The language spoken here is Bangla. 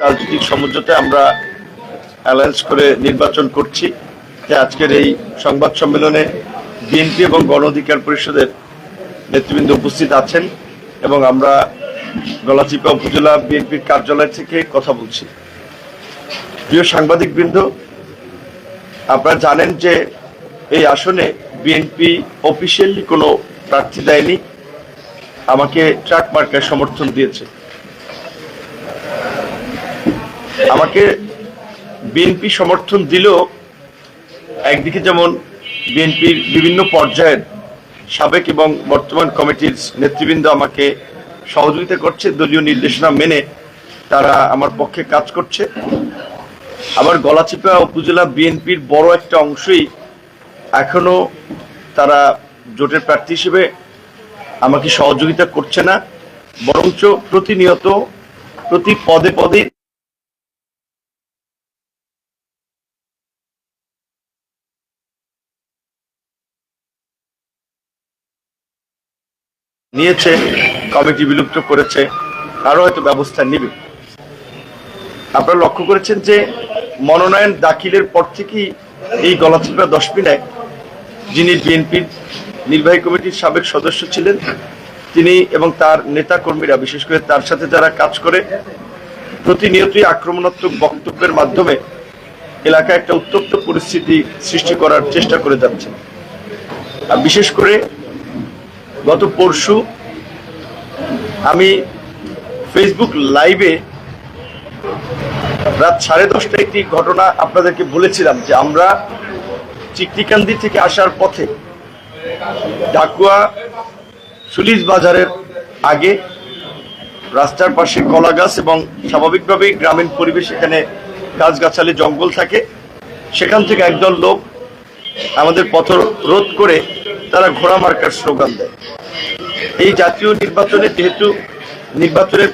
রাজনৈতিক সমঝোতায় আমরা অ্যালায়েন্স করে নির্বাচন করছি। যে আজকের এই সংবাদ সম্মেলনে বিএনপি এবং গণ অধিকার পরিষদের নেতৃবৃন্দ উপস্থিত আছেন এবং আমরা গলাচিপা উপজেলা বিএনপির কার্যালয় থেকে কথা বলছি। প্রিয় সাংবাদিকবৃন্দ, আপনারা জানেন যে এই আসনে বিএনপি অফিসিয়ালি কোনো প্রার্থী দেয়নি, আমাকে ট্রাক মার্কায় সমর্থন দিয়েছে। আমাকে বিএনপি সমর্থন দিলেও একদিকে যেমন বিএনপির বিভিন্ন পর্যায়ের সাবেক এবং বর্তমান কমিটির নেতৃবৃন্দ আমাকে সহযোগিতা করছে, দলীয় নির্দেশনা মেনে তারা আমার পক্ষে কাজ করছে। আবার গলাচিপা উপজেলা বিএনপির বড় একটা অংশই এখনো তারা জোটের প্রার্থী হিসেবে আমাকে সহযোগিতা করছে না, বরঞ্চ প্রতিনিয়ত প্রতি পদে পদে নিয়েছে, কমিটি বিলুপ্ত করেছে, আরো হয়তো ব্যবস্থা নেবে। আপনারা লক্ষ্য করেছেন যে মনোনয়ন দাখিলের পর থেকেই এই গলাচিপা 10 মিনায় যিনি বিএনপির নির্বাহী কমিটির সাবেক সদস্য ছিলেন তিনি এবং তার নেতা কর্মীরা, বিশেষ করে তার সাথে যারা কাজ করে, প্রতিনিয়তই আক্রমণাত্মক বক্তব্যের মাধ্যমে এলাকায় একটা উত্তপ্ত পরিস্থিতি সৃষ্টি করার চেষ্টা করে যাচ্ছে। আর বিশেষ করে গত পরশু আমি ফেসবুক লাইভে রাত 10:30টায় একটি ঘটনা আপনাদেরকে বলেছিলাম যে আমরা চিকটিকান্দি থেকে আসার পথে ঢাকুয়া সুলিশ বাজারের আগে রাস্তার পাশে কলা গাছ এবং স্বাভাবিকভাবেই গ্রামীণ পরিবেশ, এখানে গাছগাছালি জঙ্গল থাকে, সেখান থেকে একদল লোক আমাদের পথ রোধ করে তারা ঘোড়া মার্কার স্লোগান দেয়। এই জাতীয় নির্বাচনে যেহেতু নির্বাচনের